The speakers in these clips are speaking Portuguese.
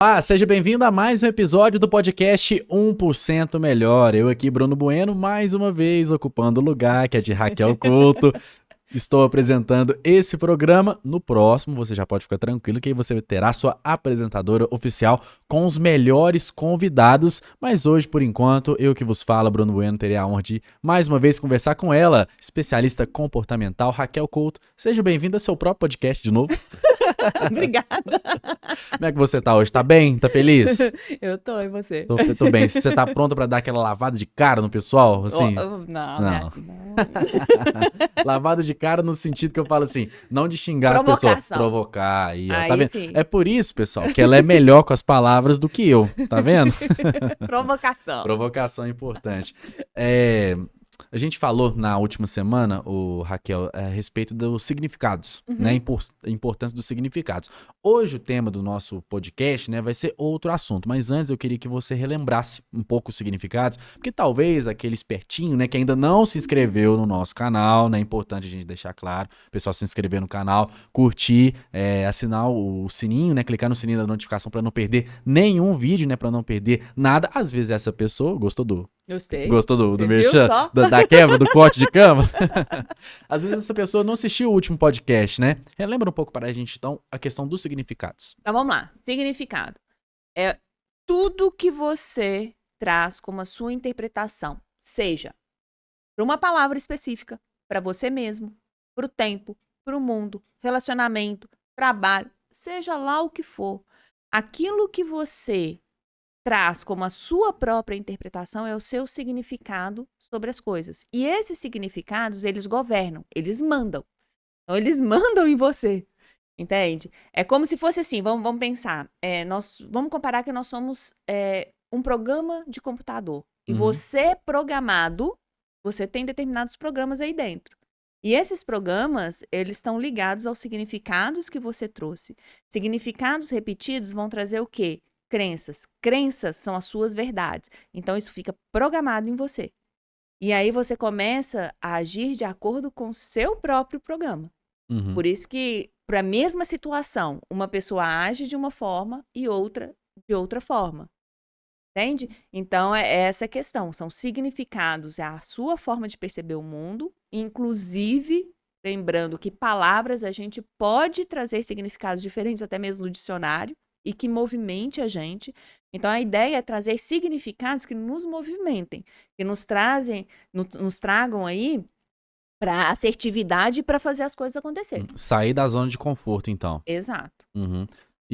Olá, seja bem-vindo a mais um episódio do podcast 1% Melhor. Eu aqui, Bruno Bueno, mais uma vez ocupando o lugar que é de Raquel Couto. Estou apresentando esse programa. No próximo, você já pode ficar tranquilo que aí você terá sua apresentadora oficial com os melhores convidados. Mas hoje, por enquanto, eu que vos falo, Bruno Bueno, terei a honra de mais uma vez conversar com ela, especialista comportamental, Raquel Couto. Seja bem-vinda ao seu próprio podcast de novo. Obrigada. Como é que você tá hoje? Tá bem? Tá feliz? Eu tô, e você? Tô bem. Você tá pronta pra dar aquela lavada de cara no pessoal? Assim? Não é assim, não. Lavada de cara no sentido que eu falo assim, não de xingar as Provocação. pessoas, provocar. Aí, ó, tá Aí vendo? sim. É por isso, pessoal, que ela é melhor com as palavras do que eu, tá vendo? Provocação. Provocação é importante. A gente falou na última semana, Raquel, a respeito dos significados, né? A importância dos significados. Hoje o tema do nosso podcast, né, vai ser outro assunto, mas antes eu queria que você relembrasse um pouco os significados, porque talvez aquele espertinho, né, que ainda não se inscreveu no nosso canal, né, é importante a gente deixar claro, o pessoal se inscrever no canal, curtir, assinar o sininho, né, clicar no sininho da notificação para não perder nenhum vídeo, né, para não perder nada. Às vezes essa pessoa gostou do Você merchan, viu só? da quebra, do corte de cama? Às vezes essa pessoa não assistiu o último podcast, né? Relembra um pouco para a gente, então, a questão dos significados. Então vamos lá. Significado. É tudo que você traz como a sua interpretação, seja para uma palavra específica, para você mesmo, para o tempo, para o mundo, relacionamento, trabalho, seja lá o que for. Aquilo que você traz como a sua própria interpretação é o seu significado sobre as coisas. E esses significados, eles governam, eles mandam. Então, eles mandam em você, entende? É como se fosse assim, vamos pensar, vamos comparar que nós somos um programa de computador. E você programado, você tem determinados programas aí dentro. E esses programas, eles estão ligados aos significados que você trouxe. Significados repetidos vão trazer o quê? Crenças. Crenças são as suas verdades. Então, isso fica programado em você. E aí você começa a agir de acordo com o seu próprio programa. Por isso que, para a mesma situação, uma pessoa age de uma forma e outra de outra forma. Entende? Então, é essa a questão. São significados, é a sua forma de perceber o mundo. Inclusive, lembrando que palavras a gente pode trazer significados diferentes, até mesmo no dicionário, e que movimente a gente. Então, a ideia é trazer significados que nos movimentem, que nos tragam aí para assertividade e para fazer as coisas acontecerem. Sair da zona de conforto, então. Exato.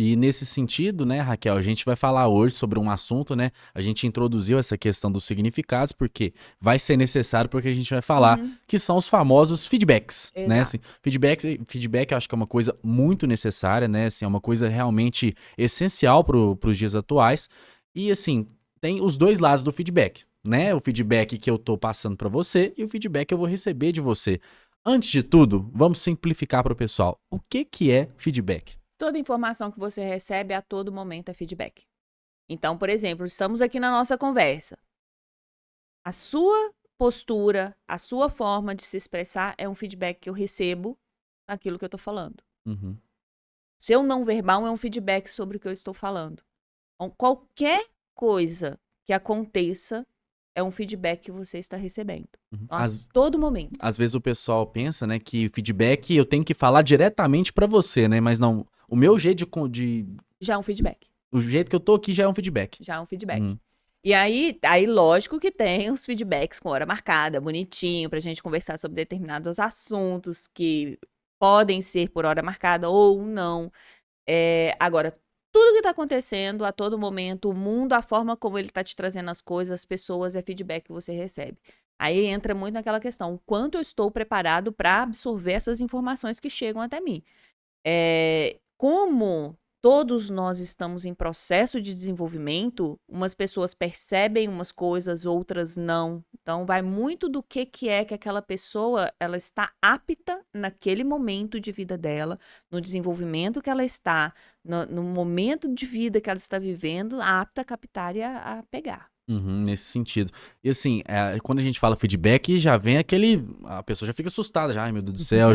E nesse sentido, né, Raquel, a gente vai falar hoje sobre um assunto, né? A gente introduziu essa questão dos significados porque vai ser necessário porque a gente vai falar, que são os famosos feedbacks, Exato. né? Assim, feedback eu acho que é uma coisa muito necessária, né? Assim, é uma coisa realmente essencial para os dias atuais. E assim, tem os dois lados do feedback, né? O feedback que eu tô passando para você e o feedback que eu vou receber de você. Antes de tudo, vamos simplificar para o pessoal. O que é feedback? Toda informação que você recebe a todo momento é feedback. Então, por exemplo, estamos aqui na nossa conversa. A sua postura, a sua forma de se expressar é um feedback que eu recebo naquilo que eu estou falando. Seu não verbal é um feedback sobre o que eu estou falando. Então, qualquer coisa que aconteça é um feedback que você está recebendo. A todo momento. Às vezes o pessoal pensa, né, que feedback eu tenho que falar diretamente pra você, né? Mas não, o meu jeito Já é um feedback. o jeito que eu tô aqui já é um feedback. Já é um feedback. E aí, lógico que tem os feedbacks com hora marcada, bonitinho, pra gente conversar sobre determinados assuntos que podem ser por hora marcada ou não. Agora, tudo que tá acontecendo a todo momento, o mundo, a forma como ele tá te trazendo as coisas, as pessoas, é feedback que você recebe. Aí entra muito naquela questão, o quanto eu estou preparado para absorver essas informações que chegam até mim. Como todos nós estamos em processo de desenvolvimento, umas pessoas percebem umas coisas, outras não. Então, vai muito do que é que aquela pessoa ela está apta naquele momento de vida dela, no desenvolvimento que ela está, no momento de vida que ela está vivendo, apta a captar e a pegar. Nesse sentido. E assim, quando a gente fala feedback, já vem a pessoa já fica assustada, já, ai meu Deus do céu,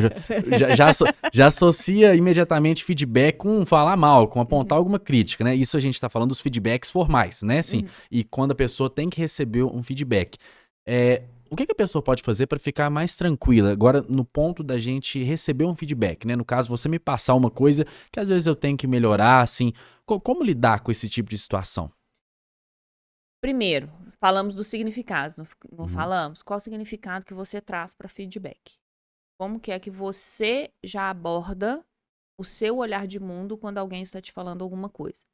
já associa imediatamente feedback com falar mal, com apontar Uhum, alguma crítica, né? Isso a gente tá falando dos feedbacks formais, né? Assim, uhum. e quando a pessoa tem que receber um feedback. O que a pessoa pode fazer para ficar mais tranquila? Agora, no ponto da gente receber um feedback, né? No caso, você me passar uma coisa que às vezes eu tenho que melhorar, assim, como lidar com esse tipo de situação? Primeiro, falamos dos significados, não Uhum. falamos? Qual o significado que você traz para feedback? Como que é que você já aborda o seu olhar de mundo quando alguém está te falando alguma coisa?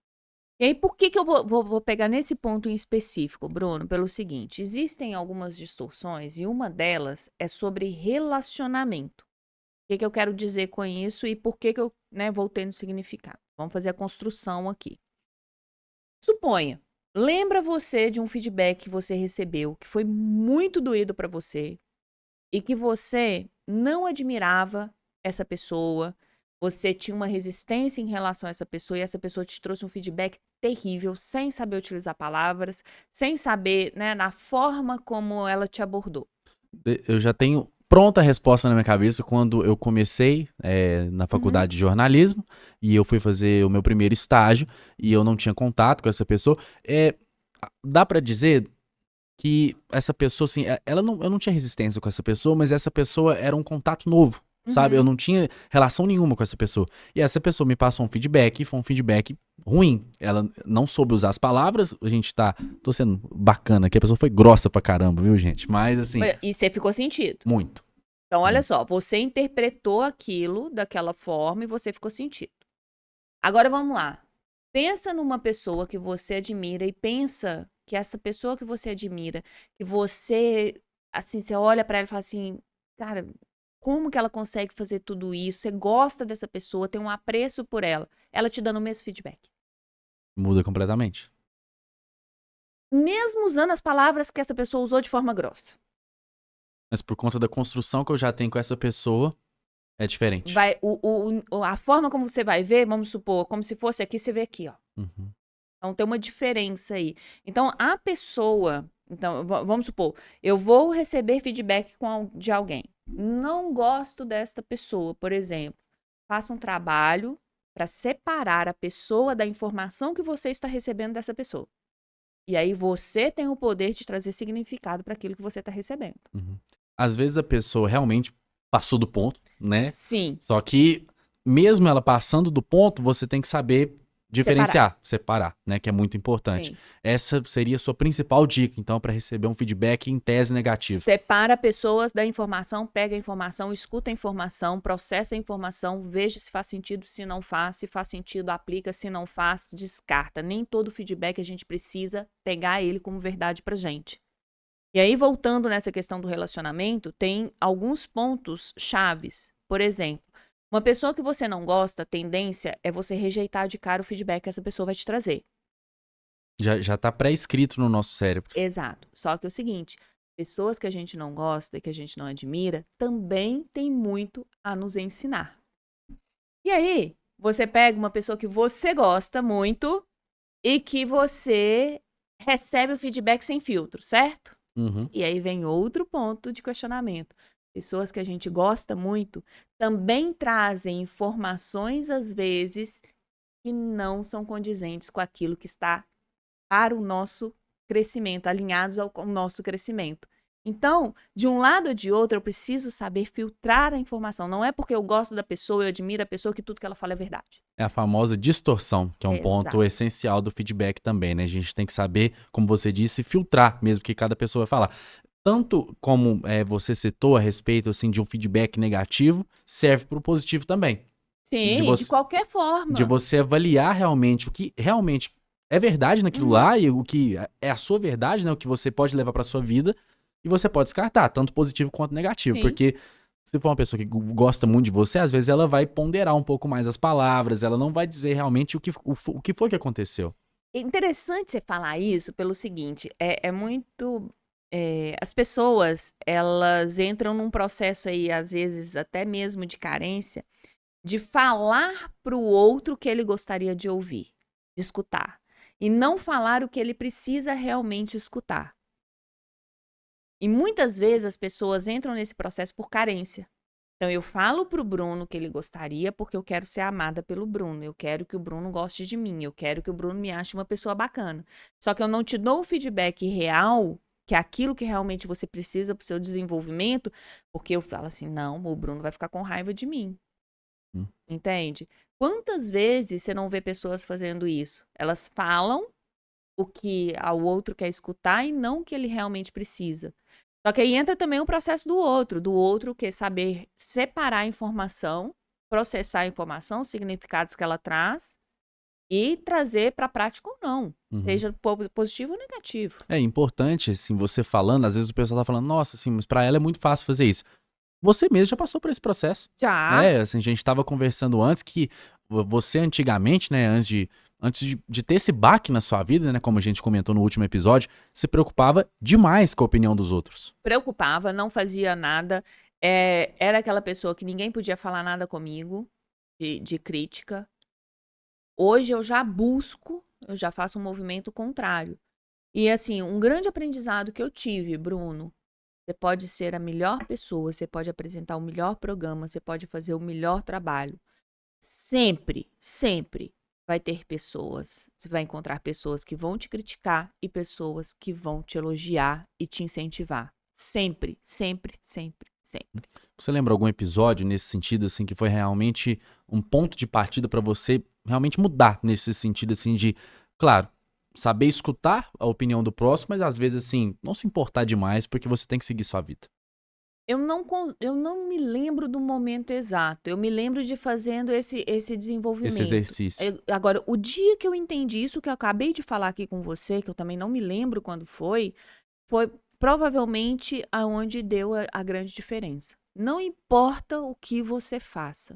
E aí, por que que eu vou pegar nesse ponto em específico, Bruno? Pelo seguinte, existem algumas distorções e uma delas é sobre relacionamento. O que que eu quero dizer com isso e por que que eu, né, voltei no significado? Vamos fazer a construção aqui. Suponha, lembra você de um feedback que você recebeu que foi muito doído para você e que você não admirava essa pessoa, você tinha uma resistência em relação a essa pessoa e essa pessoa te trouxe um feedback terrível, sem saber utilizar palavras, sem saber, né, na forma como ela te abordou. Eu já tenho pronta a resposta na minha cabeça quando eu comecei na Uhum, faculdade de jornalismo e eu fui fazer o meu primeiro estágio e eu não tinha contato com essa pessoa. Dá pra dizer que essa pessoa, assim, eu não tinha resistência com essa pessoa, mas essa pessoa era um contato novo, sabe? Eu uhum. não tinha relação nenhuma com essa pessoa. E essa pessoa me passou um feedback, e foi um feedback ruim. Ela não soube usar as palavras, tô sendo bacana aqui, a pessoa foi grossa pra caramba, viu, gente? Mas, assim, E você ficou sentido. muito, Então, olha muito. só, você interpretou aquilo daquela forma e você ficou sentido. Agora vamos lá. Pensa numa pessoa que você admira e pensa que essa pessoa que você admira, que você, assim, você olha pra ela e fala assim, cara, como que ela consegue fazer tudo isso? Você gosta dessa pessoa, tem um apreço por ela te dando o mesmo feedback. Muda completamente. Mesmo usando as palavras que essa pessoa usou de forma grossa. Mas por conta da construção que eu já tenho com essa pessoa, é diferente. Vai, a forma como você vai ver, vamos supor, como se fosse aqui, você vê aqui, ó. Uhum. Então tem uma diferença aí. Então a pessoa, então vamos supor, eu vou receber feedback de alguém. Não gosto desta pessoa, por exemplo. Faça um trabalho para separar a pessoa da informação que você está recebendo dessa pessoa. E aí você tem o poder de trazer significado para aquilo que você está recebendo. Uhum. Às vezes a pessoa realmente passou do ponto, né? Sim, Só que, mesmo ela passando do ponto, você tem que saber separar. diferenciar, separar, né? Que é muito importante. Sim. Essa seria a sua principal dica, então, para receber um feedback em tese negativo. Separa pessoas da informação, pega a informação, escuta a informação, processa a informação, veja se faz sentido, se não faz, se faz sentido, aplica, se não faz, descarta. Nem todo feedback a gente precisa pegar ele como verdade pra gente. E aí, voltando nessa questão do relacionamento, tem alguns pontos chaves. Por exemplo, uma pessoa que você não gosta, a tendência é você rejeitar de cara o feedback que essa pessoa vai te trazer. Já tá pré-escrito no nosso cérebro. Exato. Só que é o seguinte, pessoas que a gente não gosta e que a gente não admira também tem muito a nos ensinar. E aí, você pega uma pessoa que você gosta muito e que você recebe o feedback sem filtro, certo? Uhum. E aí vem outro ponto de questionamento. Pessoas que a gente gosta muito também trazem informações, às vezes, que não são condizentes com aquilo que está para o nosso crescimento, alinhados ao nosso crescimento. Então, de um lado ou de outro, eu preciso saber filtrar a informação. Não é porque eu gosto da pessoa, eu admiro a pessoa, que tudo que ela fala é verdade. É a famosa distorção, que é um ponto Exato. essencial do feedback também, né? A gente tem que saber, como você disse, filtrar mesmo que cada pessoa vai falar. Tanto como você citou a respeito assim de um feedback negativo, serve para o positivo também. De Sim, de você, qualquer de forma. você avaliar realmente o que realmente é verdade naquilo Uhum, lá e o que é a sua verdade, né? O que você pode levar para sua vida e você pode descartar, tanto positivo quanto negativo. sim. Porque se for uma pessoa que gosta muito de você, às vezes ela vai ponderar um pouco mais as palavras, ela não vai dizer realmente o que foi que aconteceu. É interessante você falar isso pelo seguinte, é muito, as pessoas, elas entram num processo aí, às vezes, até mesmo de carência, de falar para o outro o que ele gostaria de ouvir, de escutar. e não falar o que ele precisa realmente escutar. E muitas vezes as pessoas entram nesse processo por carência. Então, eu falo pro Bruno que ele gostaria porque eu quero ser amada pelo Bruno. Eu quero que o Bruno goste de mim. Eu quero que o Bruno me ache uma pessoa bacana. Só que eu não te dou o feedback real, que é aquilo que realmente você precisa pro seu desenvolvimento, porque eu falo assim, não, o Bruno vai ficar com raiva de mim. Entende? Quantas vezes você não vê pessoas fazendo isso? Elas falam o que o outro quer escutar e não o que ele realmente precisa. Só que aí entra também o processo do outro que é saber separar a informação, processar a informação, os significados que ela traz e trazer para a prática ou não, seja positivo ou negativo. É importante, assim, você falando, às vezes o pessoal tá falando, nossa, assim, mas pra ela é muito fácil fazer isso. Você mesmo já passou por esse processo. Já. Né? Assim, a gente tava conversando antes que você antigamente, né, antes de ter esse baque na sua vida, né, como a gente comentou no último episódio, se preocupava demais com a opinião dos outros. Preocupava, não fazia nada. Era aquela pessoa que ninguém podia falar nada comigo de crítica. Hoje eu já busco, eu já faço um movimento contrário. E assim, um grande aprendizado que eu tive, Bruno, você pode ser a melhor pessoa, você pode apresentar o melhor programa, você pode fazer o melhor trabalho. Sempre, sempre vai ter pessoas, você vai encontrar pessoas que vão te criticar e pessoas que vão te elogiar e te incentivar. Sempre, sempre, sempre, sempre. Você lembra algum episódio nesse sentido, assim, que foi realmente um ponto de partida pra você realmente mudar nesse sentido, assim, de, claro, saber escutar a opinião do próximo, mas às vezes, assim, não se importar demais porque você tem que seguir sua vida. Eu não me lembro do momento exato. Eu me lembro de fazendo esse desenvolvimento. Esse exercício. Agora, o dia que eu entendi isso que eu acabei de falar aqui com você, que eu também não me lembro quando foi provavelmente aonde deu a grande diferença. Não importa o que você faça.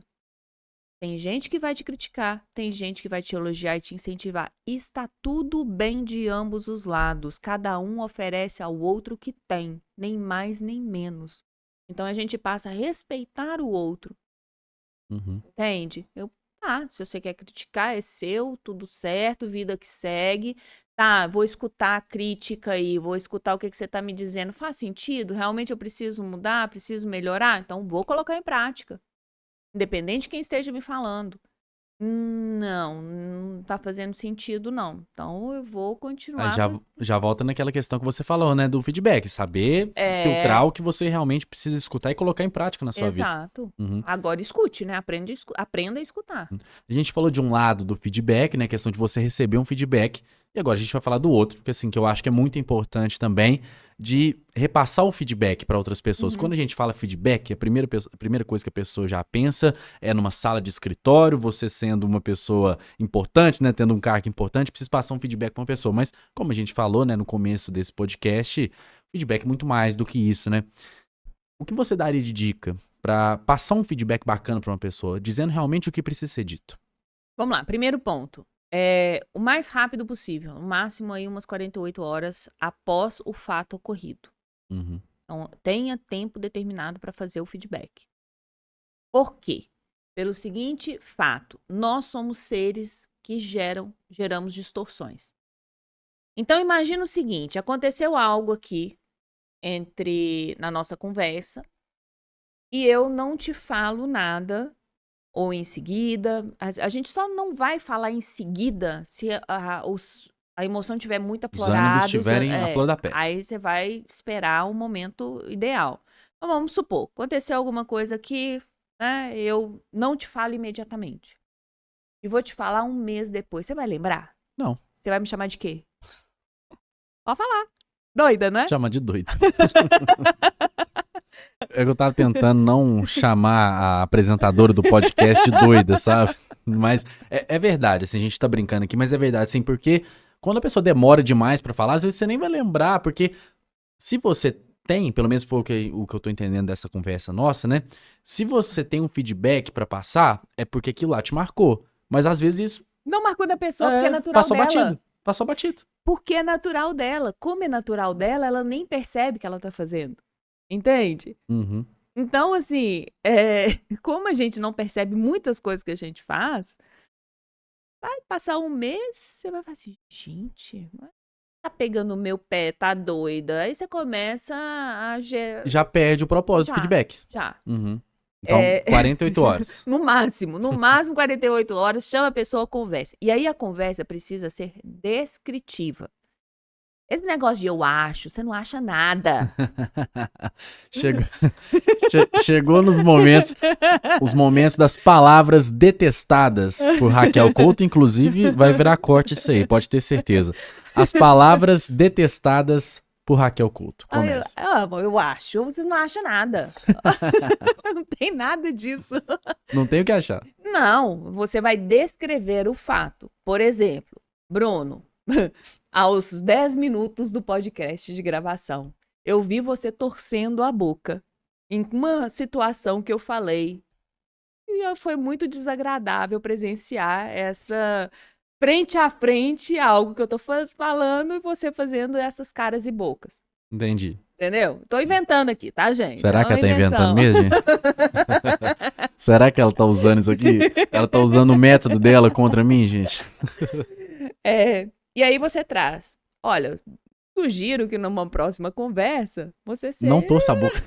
Tem gente que vai te criticar, tem gente que vai te elogiar e te incentivar. Está tudo bem de ambos os lados. Cada um oferece ao outro o que tem, nem mais nem menos. Então a gente passa a respeitar o outro, entende? Se você quer criticar, é seu, tudo certo, vida que segue. Tá, vou escutar a crítica aí, vou escutar o que você está me dizendo. Faz sentido? Realmente eu preciso mudar, preciso melhorar? Então vou colocar em prática. Independente de quem esteja me falando. Não tá fazendo sentido, não. Então eu vou Aí continuar. já volta naquela questão que você falou, né, do feedback, saber filtrar o que você realmente precisa escutar e colocar em prática na sua vida. Exato. Agora escute, né? Aprenda a escutar. A gente falou de um lado do feedback, né, a questão de você receber um feedback, e agora a gente vai falar do outro, porque assim, que eu acho que é muito importante também de repassar o feedback para outras pessoas. Quando a gente fala feedback, a primeira coisa que a pessoa já pensa é numa sala de escritório, você sendo uma pessoa importante, né, tendo um cargo importante, precisa passar um feedback para uma pessoa. Mas como a gente falou, né, no começo desse podcast, feedback é muito mais do que isso, né? O que você daria de dica para passar um feedback bacana para uma pessoa, dizendo realmente o que precisa ser dito? Vamos lá, primeiro ponto. O mais rápido possível, no máximo aí umas 48 horas após o fato ocorrido. Então, tenha tempo determinado para fazer o feedback. Por quê? Pelo seguinte fato, nós somos seres que geramos distorções. Então, imagina o seguinte, aconteceu algo aqui na nossa conversa e eu não te falo nada ou em seguida. A gente só não vai falar em seguida se a emoção estiver muito Os ânimos aflorada. estiverem à flor da pele. Aí você vai esperar o momento ideal. Então, vamos supor, aconteceu alguma coisa que eu não te falo imediatamente. E vou te falar um mês depois. Você vai lembrar? Não. Você vai me chamar de quê? Pode falar. Doida, né? Chama de doida. Eu tava tentando não chamar a apresentadora do podcast de doida, sabe? Mas é verdade, assim, a gente tá brincando aqui, mas é verdade, assim, porque quando a pessoa demora demais pra falar, às vezes você nem vai lembrar, porque se você tem, pelo menos foi o que eu tô entendendo dessa conversa nossa, né? Se você tem um feedback pra passar, é porque aquilo lá te marcou. Mas às vezes isso... Não marcou da pessoa, porque é natural passou dela. Passou batido. Porque é natural dela. Como é natural dela, ela nem percebe que ela tá fazendo. Entende? Então, assim, como a gente não percebe muitas coisas que a gente faz, Vai passar um mês, você vai falar assim, gente, tá pegando o meu pé, tá doida. Aí você começa a... Já perde o propósito do feedback. Já. Uhum. Então, 48 horas. No máximo 48 horas, chama a pessoa, conversa. E aí a conversa precisa ser descritiva. Esse negócio de eu acho, você não acha nada. Chegou nos momentos, os momentos das palavras detestadas por Raquel Couto, inclusive vai virar corte isso aí, pode ter certeza. As palavras detestadas por Raquel Couto. Começa. Eu acho, você não acha nada. Não tem nada disso. Não tem o que achar. Não, você vai descrever o fato. Por exemplo, Bruno, aos 10 minutos do podcast de gravação, eu vi você torcendo a boca em uma situação que eu falei. E foi muito desagradável presenciar essa frente a frente, algo que eu tô falando, e você fazendo essas caras e bocas. Entendi. Entendeu? Tô inventando aqui, tá, gente? Será que ela tá inventando mesmo, gente? Será que ela tá usando isso aqui? Ela tá usando o método dela contra mim, gente? E aí você traz, olha, sugiro que numa próxima conversa você Não torça a boca.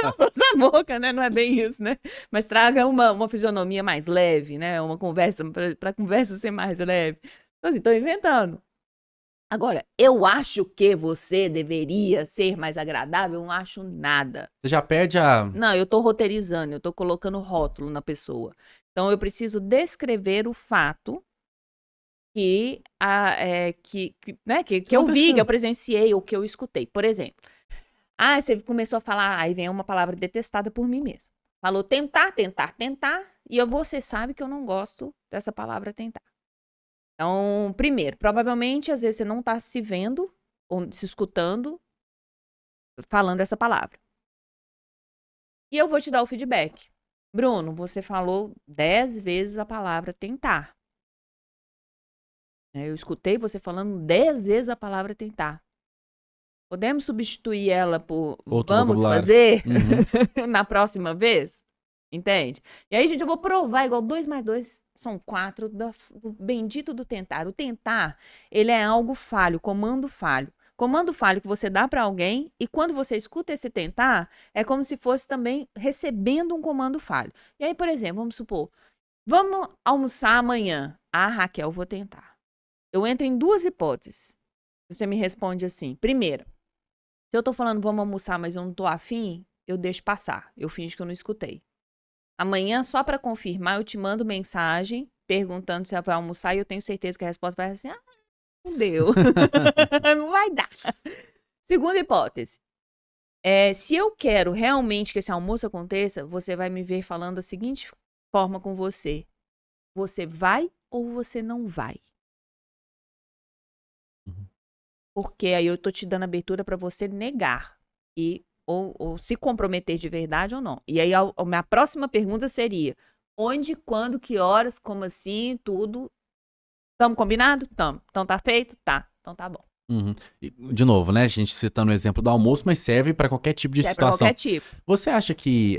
Não torça a boca, né? Não é bem isso, né? Mas traga uma fisionomia mais leve, né? Uma conversa, pra conversa ser mais leve. Então, assim, tô inventando. Agora, eu acho que você deveria ser mais agradável, eu não acho nada. Você já perde a... Não, eu tô roteirizando, eu tô colocando rótulo na pessoa. Então, eu preciso descrever o fato que eu vi, que eu presenciei ou que eu escutei. Por exemplo, você começou a falar, aí vem uma palavra detestada por mim mesma. Falou tentar, tentar, tentar, e você sabe que eu não gosto dessa palavra tentar. Então, primeiro, provavelmente, às vezes você não tá se vendo ou se escutando falando essa palavra. E eu vou te dar o feedback. Bruno, você falou 10 vezes a palavra tentar. Eu escutei você falando 10 vezes a palavra tentar. Podemos substituir ela por outro vamos vocabulário. fazer na próxima vez? Entende? E aí, gente, eu vou provar igual 2 mais 2 são 4 do bendito do tentar. O tentar, ele é algo falho, comando falho. Comando falho que você dá para alguém e quando você escuta esse tentar, é como se fosse também recebendo um comando falho. E aí, por exemplo, vamos supor, vamos almoçar amanhã. Raquel, vou tentar. Eu entro em 2 hipóteses. Você me responde assim. Primeira, se eu tô falando vamos almoçar, mas eu não tô afim, eu deixo passar. Eu finjo que eu não escutei. Amanhã, só para confirmar, eu te mando mensagem perguntando se ela vai almoçar e eu tenho certeza que a resposta vai ser assim, não deu. Não vai dar. Segunda hipótese. Se eu quero realmente que esse almoço aconteça, você vai me ver falando da seguinte forma com você. Você vai ou você não vai? Porque aí eu tô te dando abertura para você negar ou se comprometer de verdade ou não. E aí a minha próxima pergunta seria: onde, quando, que horas, como assim, tudo. Tamo combinado? Tamo. Então tá feito? Tá. Então tá bom. E, de novo, né? A gente citando o exemplo do almoço, mas serve para qualquer tipo de situação. Pra qualquer tipo. Você acha que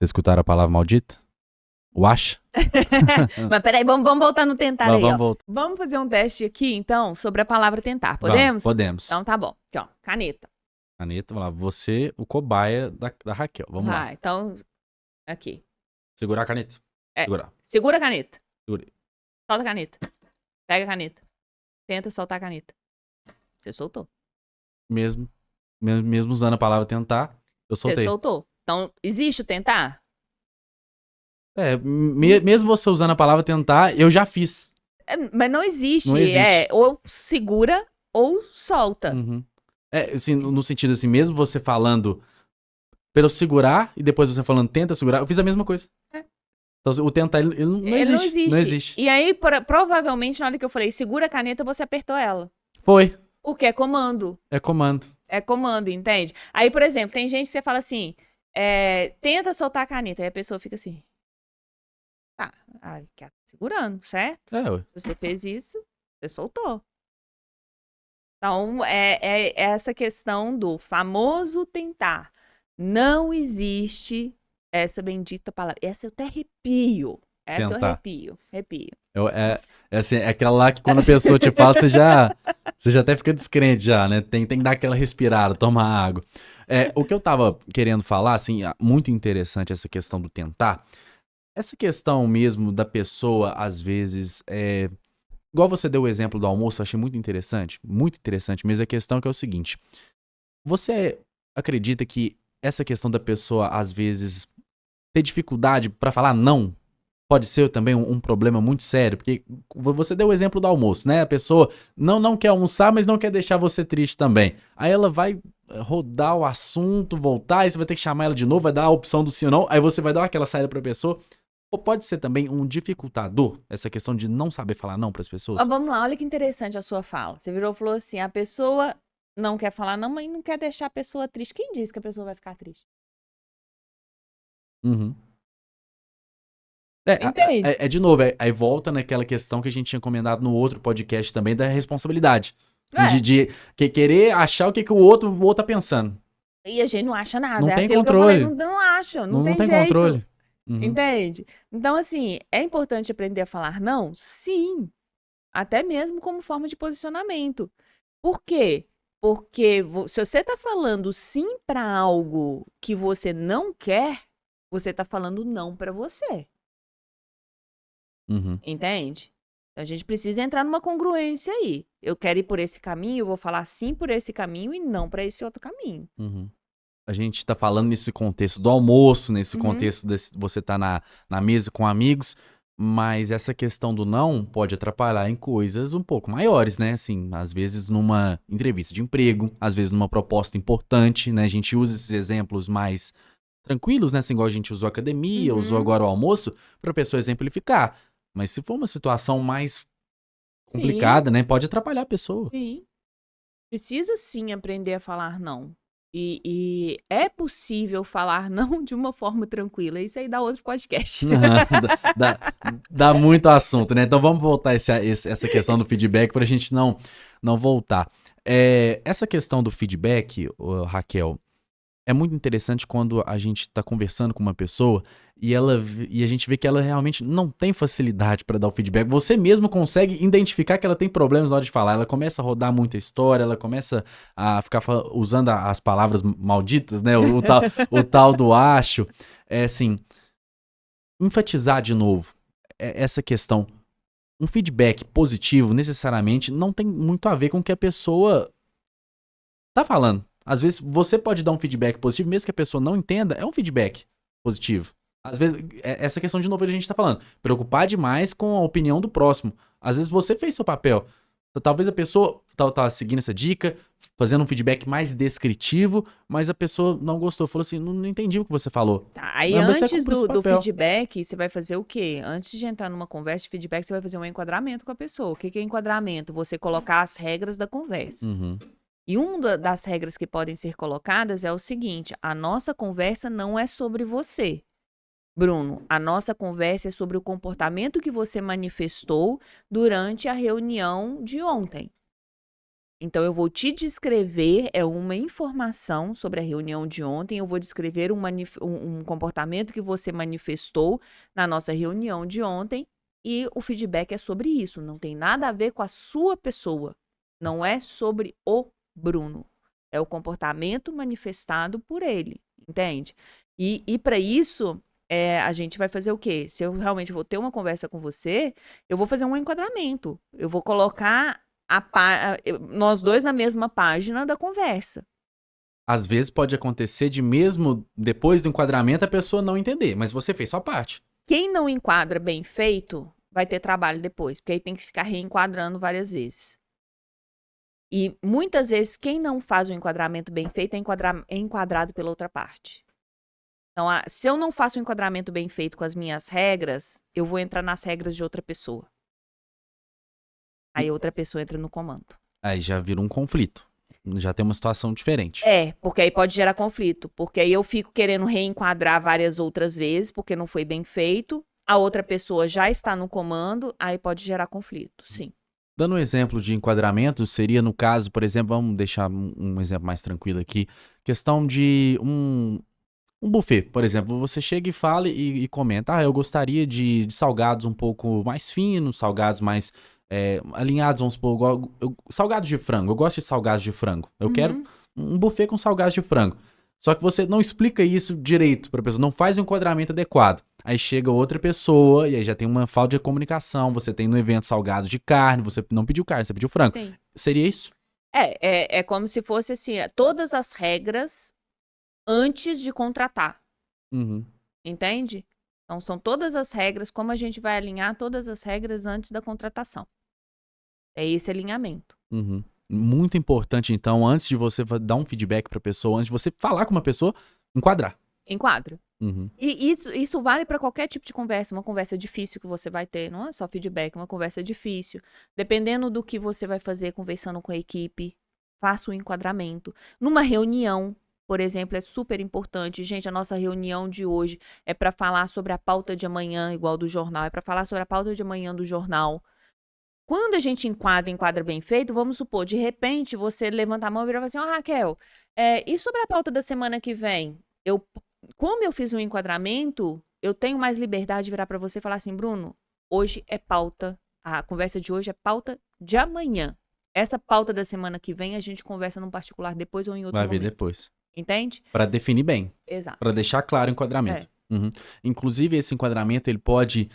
Vocês escutaram a palavra maldita? O acha? Mas peraí, vamos voltar no tentar aí, Vamos ó. voltar. Vamos fazer um teste aqui, então, sobre a palavra tentar. Podemos? Podemos. Então tá bom. Aqui, ó. Caneta. Caneta, vamos lá. Você, o cobaia da Raquel. Vamos lá. Então, aqui. Segurar a caneta. Segurar. Segura a caneta. Segurei. Solta a caneta. Pega a caneta. Tenta soltar a caneta. Você soltou. Mesmo usando a palavra tentar, eu soltei. Você soltou. Então, existe o tentar? Mesmo você usando a palavra tentar, eu já fiz. Mas não existe. Não existe. Ou segura ou solta. Assim, no sentido assim, mesmo você falando pra eu segurar e depois você falando tenta segurar, eu fiz a mesma coisa. Então, o tentar, ele não existe. Não existe. E aí, provavelmente, na hora que eu falei segura a caneta, você apertou ela. Foi. Porque é comando. É comando. É comando, entende? Aí, por exemplo, tem gente que você fala assim, tenta soltar a caneta. Aí a pessoa fica assim. Tá, segurando, certo? Se você fez isso, você soltou. Então, é essa questão do famoso tentar. Não existe essa bendita palavra. Essa eu até arrepio Essa eu Tentar. arrepio. Assim, é aquela lá que quando a pessoa te fala, você já até fica descrente já, né? Tem que dar aquela respirada, tomar água. O que eu tava querendo falar, assim, muito interessante essa questão do tentar. Essa questão mesmo da pessoa, às vezes, igual você deu o exemplo do almoço, eu achei muito interessante mesmo. A questão que é o seguinte: você acredita que essa questão da pessoa, às vezes, ter dificuldade pra falar não pode ser também um problema muito sério? Porque você deu o exemplo do almoço, né? A pessoa não quer almoçar, mas não quer deixar você triste também. Aí ela vai rodar o assunto, voltar, aí você vai ter que chamar ela de novo, vai dar a opção do sim ou não, aí você vai dar aquela saída pra pessoa. Ou pode ser também um dificultador, essa questão de não saber falar não pras pessoas? Vamos lá, olha que interessante a sua fala. Você virou e falou assim: a pessoa não quer falar não, mas não quer deixar a pessoa triste. Quem disse que a pessoa vai ficar triste? Uhum. Entende? De novo, aí volta naquela questão que a gente tinha comentado no outro podcast também da responsabilidade. De querer achar o que o outro tá pensando. E a gente não acha nada. Não É tem aquilo que eu falei, controle. não acha, não Não tem tem jeito. controle. Uhum. Entende? Então, assim, é importante aprender a falar não? Sim. Até mesmo como forma de posicionamento. Por quê? Porque se você tá falando sim para algo que você não quer, você tá falando não para você. Uhum. Entende? Então, a gente precisa entrar numa congruência aí. Eu quero ir por esse caminho, eu vou falar sim por esse caminho e não para esse outro caminho. Uhum. A gente tá falando nesse contexto do almoço, nesse Uhum. contexto desse, você tá na mesa com amigos, mas essa questão do não pode atrapalhar em coisas um pouco maiores, né? Assim, às vezes numa entrevista de emprego, às vezes numa proposta importante, né? A gente usa esses exemplos mais tranquilos, né? Assim, igual a gente usou a academia, usou Uhum. agora o almoço, pra pessoa exemplificar. Mas se for uma situação mais Sim, complicada, né? Pode atrapalhar a pessoa. sim. Precisa sim aprender a falar não. E é possível falar não de uma forma tranquila. Isso aí dá outro podcast. dá, dá muito assunto, né? Então vamos voltar essa questão do feedback pra gente não voltar. Essa questão do feedback, Raquel, é muito interessante quando a gente tá conversando com uma pessoa e a gente vê que ela realmente não tem facilidade pra dar o feedback. Você mesmo consegue identificar que ela tem problemas na hora de falar. Ela começa a rodar muita história, ela começa a ficar usando as palavras malditas, né? O tal do acho. Assim, enfatizar de novo essa questão. Um feedback positivo, necessariamente, não tem muito a ver com o que a pessoa tá falando. Às vezes, você pode dar um feedback positivo, mesmo que a pessoa não entenda, é um feedback positivo. Às vezes, essa questão de novo a gente tá falando. Preocupar demais com a opinião do próximo. Às vezes, você fez seu papel. Talvez a pessoa tá seguindo essa dica, fazendo um feedback mais descritivo, mas a pessoa não gostou. Falou assim, não entendi o que você falou. Tá, aí Mas você antes cumpriu seu do papel. feedback, você vai fazer o quê? Antes de entrar numa conversa de feedback, você vai fazer um enquadramento com a pessoa. O que é enquadramento? Você colocar as regras da conversa. Uhum. E uma das regras que podem ser colocadas é o seguinte: a nossa conversa não é sobre você, Bruno. A nossa conversa é sobre o comportamento que você manifestou durante a reunião de ontem. Então, eu vou te descrever, uma informação sobre a reunião de ontem, eu vou descrever um comportamento que você manifestou na nossa reunião de ontem, e o feedback é sobre isso, não tem nada a ver com a sua pessoa, não é sobre o Bruno, é o comportamento manifestado por ele, entende? E para isso, a gente vai fazer o quê? Se eu realmente vou ter uma conversa com você, eu vou fazer um enquadramento, eu vou colocar nós dois na mesma página da conversa. Às vezes pode acontecer de mesmo depois do enquadramento a pessoa não entender, mas você fez sua parte. Quem não enquadra bem feito vai ter trabalho depois, porque aí tem que ficar reenquadrando várias vezes. E muitas vezes quem não faz o enquadramento bem feito é enquadrado pela outra parte. Então, se eu não faço o enquadramento bem feito com as minhas regras, eu vou entrar nas regras de outra pessoa. Aí outra pessoa entra no comando. Aí já vira um conflito. Já tem uma situação diferente. Porque aí pode gerar conflito. Porque aí eu fico querendo reenquadrar várias outras vezes, porque não foi bem feito. A outra pessoa já está no comando, aí pode gerar conflito, sim. Dando um exemplo de enquadramento, seria no caso, por exemplo, vamos deixar um exemplo mais tranquilo aqui. Questão de Um buffet, por exemplo, você chega e fala e comenta, eu gostaria de salgados um pouco mais finos, salgados mais alinhados, vamos supor, salgados de frango, eu gosto de salgados de frango, eu quero Uhum. um buffet com salgados de frango. Só que você não explica isso direito pra pessoa, não faz um enquadramento adequado. Aí chega outra pessoa e aí já tem uma falta de comunicação, você tem no evento salgado de carne, você não pediu carne, você pediu frango. Sim. Seria isso? É como se fosse assim, todas as regras antes de contratar, Uhum. entende? Então, são todas as regras, como a gente vai alinhar todas as regras antes da contratação. É esse alinhamento. Uhum. Muito importante, então, antes de você dar um feedback pra pessoa, antes de você falar com uma pessoa, enquadrar. Enquadro. Uhum. E isso vale para qualquer tipo de conversa, uma conversa difícil que você vai ter, não é só feedback, uma conversa difícil. Dependendo do que você vai fazer conversando com a equipe, faça o enquadramento. Numa reunião, por exemplo, é super importante. Gente, a nossa reunião de hoje é para falar sobre a pauta de amanhã, igual do jornal, é para falar sobre a pauta de amanhã do jornal. Quando a gente enquadra bem feito, vamos supor, de repente você levanta a mão e vira e fala assim, Raquel, e sobre a pauta da semana que vem? Como eu fiz um enquadramento, eu tenho mais liberdade de virar para você e falar assim, Bruno, hoje é pauta, a conversa de hoje é pauta de amanhã. Essa pauta da semana que vem a gente conversa num particular depois ou em outro Vai ver momento. depois. Entende? Pra definir bem, Exato. pra deixar claro o enquadramento. Uhum. Inclusive, esse enquadramento ele pode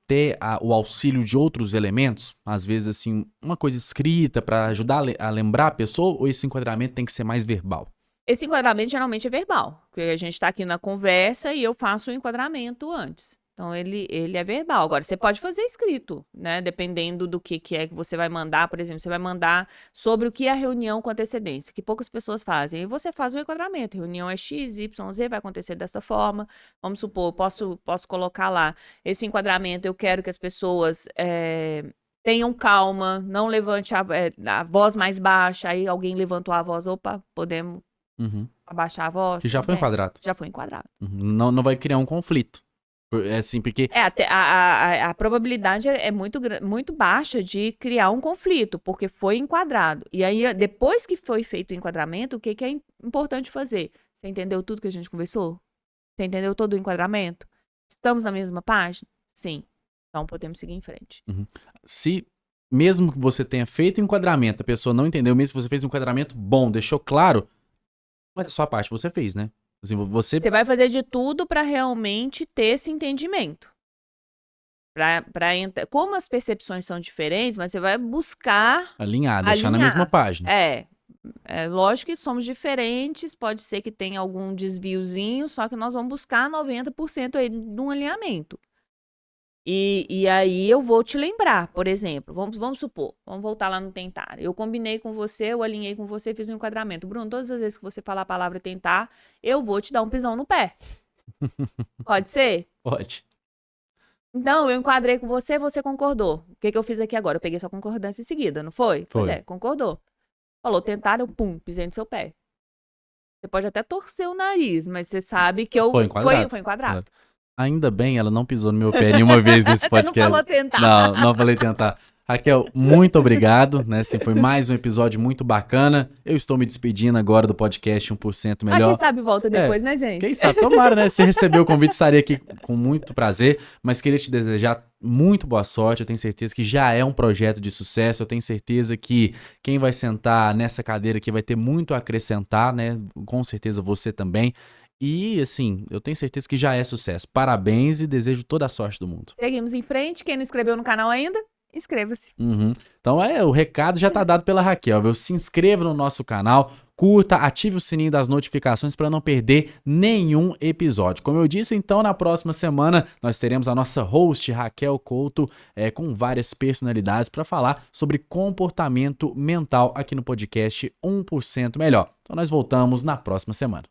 ter o auxílio de outros elementos, às vezes assim, uma coisa escrita pra ajudar a lembrar a pessoa, ou esse enquadramento tem que ser mais verbal? Esse enquadramento geralmente é verbal, porque a gente está aqui na conversa e eu faço o enquadramento antes. Então, ele é verbal. Agora, você pode fazer escrito, né? Dependendo do que é que você vai mandar. Por exemplo, você vai mandar sobre o que é a reunião com antecedência, que poucas pessoas fazem. E você faz o enquadramento. Reunião é X, Y, Z, vai acontecer dessa forma. Vamos supor, posso colocar lá. Esse enquadramento, eu quero que as pessoas tenham calma, não levante a voz mais baixa. Aí alguém levantou a voz, opa, podemos abaixar a voz. Que já foi enquadrado. Já foi enquadrado. Não, não vai criar um conflito. É assim, porque... A probabilidade é muito baixa de criar um conflito, porque foi enquadrado. E aí, depois que foi feito o enquadramento, o que é importante fazer? Você entendeu tudo que a gente conversou? Você entendeu todo o enquadramento? Estamos na mesma página? Sim. Então, podemos seguir em frente. Se, mesmo que você tenha feito o enquadramento, a pessoa não entendeu, mesmo que você fez um enquadramento bom, deixou claro, mas a sua parte você fez, né? Assim, você vai fazer de tudo para realmente ter esse entendimento. Como as percepções são diferentes, mas você vai buscar alinhar, deixar na mesma página. É lógico que somos diferentes, pode ser que tenha algum desviozinho, só que nós vamos buscar 90% aí de um alinhamento. E aí eu vou te lembrar, por exemplo, vamos supor, vamos voltar lá no tentar. Eu combinei com você, eu alinhei com você, fiz um enquadramento. Bruno, todas as vezes que você falar a palavra tentar, eu vou te dar um pisão no pé. Pode ser? Pode. Então, eu enquadrei com você, você concordou. O que eu fiz aqui agora? Eu peguei sua concordância em seguida, não foi? Pois é, concordou. Falou, tentar, eu pisei no seu pé. Você pode até torcer o nariz, mas você sabe que eu... Foi enquadrado. Foi enquadrado. Ainda bem, ela não pisou no meu pé nenhuma vez nesse podcast. Você não falou tentar. Não falei tentar. Raquel, muito obrigado, né? Esse foi mais um episódio muito bacana. Eu estou me despedindo agora do podcast 1% Melhor. Quem sabe volta depois, né, gente? Quem sabe, tomara, né? Se receber o convite, estarei aqui com muito prazer. Mas queria te desejar muito boa sorte. Eu tenho certeza que já é um projeto de sucesso. Eu tenho certeza que quem vai sentar nessa cadeira aqui vai ter muito a acrescentar, né? Com certeza você também. E, assim, eu tenho certeza que já é sucesso. Parabéns e desejo toda a sorte do mundo. Seguimos em frente. Quem não inscreveu no canal ainda, inscreva-se. Então, o recado já tá dado pela Raquel, viu? Se inscreva no nosso canal, curta, ative o sininho das notificações para não perder nenhum episódio. Como eu disse, então, na próxima semana nós teremos a nossa host, Raquel Couto, com várias personalidades para falar sobre comportamento mental aqui no podcast 1% Melhor. Então, nós voltamos na próxima semana.